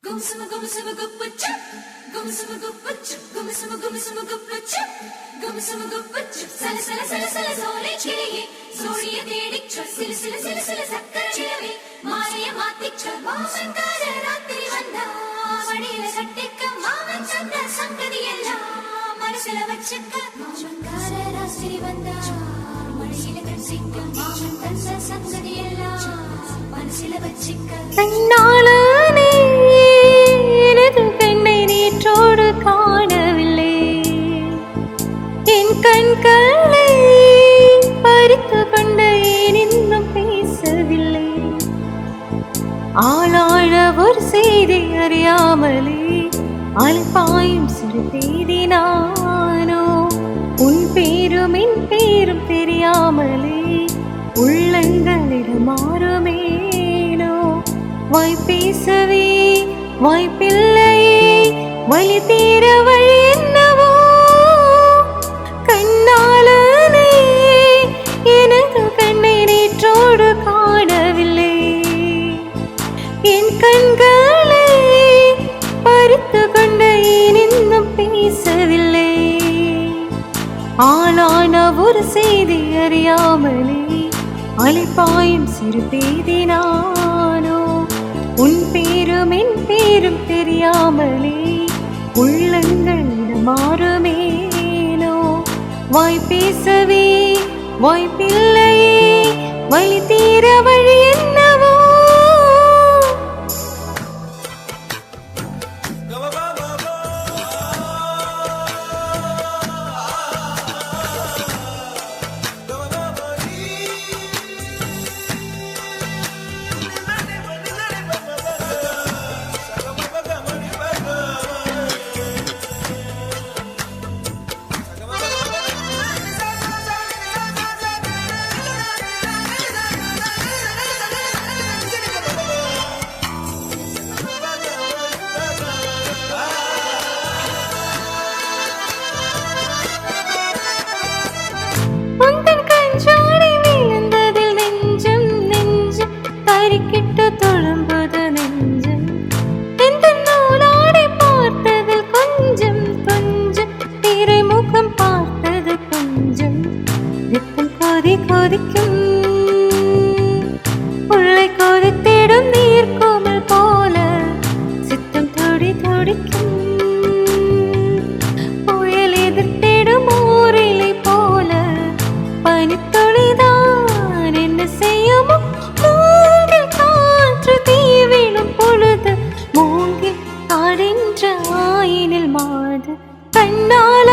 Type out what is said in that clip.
Gumusuma gumusuma gupuchu, gumusuma gupuchu, gumusuma gumusuma gupuchu, gumusuma gupuchu. Sala sala sala sala sole chiliye, soliye தேடிச்ச சில சில சில சில சக்கரவே மாலைய மாத்திச்ச மாமன்கார ராத்திரி வந்தா மடியில கட்டிக்க மாமன் சந்த சங்கதி எல்லாம் மனசுல வச்சுக்க மாமன்கார ராத்திரி வந்தா மடியில கட்டிக்க மாமன் தந்த சங்கதி எல்லாம் மனசுல வச்சுக்க கண்ணாளனே எனது கண்ணை நேற்றோடு காணவில்லை என் கண்களை பறித்து கொண்ட ஏன் இன்னும் பேசவில்லை ஆளாழ ஒரு செய்தி அறியாமலே அலைப்பாயும் சிறு தேதி நானோ உன் பேரும் என் பேரும் தெரியாமலே உள்ளங்களிடம் மாறுமேனோ வாய் பேசவே வாய்ப்பில்லையே வலி தீர வழி என்னவோ கண்ணாளனே எனது கண்ணை நேற்றோடு காணவில்லை என் கண்களை பறித்து கொண்ட ஏன் இன்னும் பேசவில்லை ஆளான ஒரு செய்தி அறியாமலே அலைப்பாயும் சிறு தேதி நானோ உன் பேரும் என் பேரும் தெரியாமலே உள்ளங்களிடம் மாறுமேனோ வாய் பேசவே வாய்ப்பில்லையே வலி தீர வழி என்னவோ கிட்டு தொழும்புது நெஞ்சம் எந்த நூலாடை பார்த்ததில் கொஞ்சம் கொஞ்சம் திரைமுகம் பார்த்தது கொஞ்சம் நித்தம் கொதி கொதிக்கும் உள்ளே கொதித்திடும் நீர் கோமல் போல சித்தம் தொடி தொடிக்கும் புயல் எதிர்த்திடும் ஊரிலை போல பனித்தொழிதான் என்ன செய்யுமோ மூங்கில் ஆடின்ற ஆயினில் மாது கண்ணாள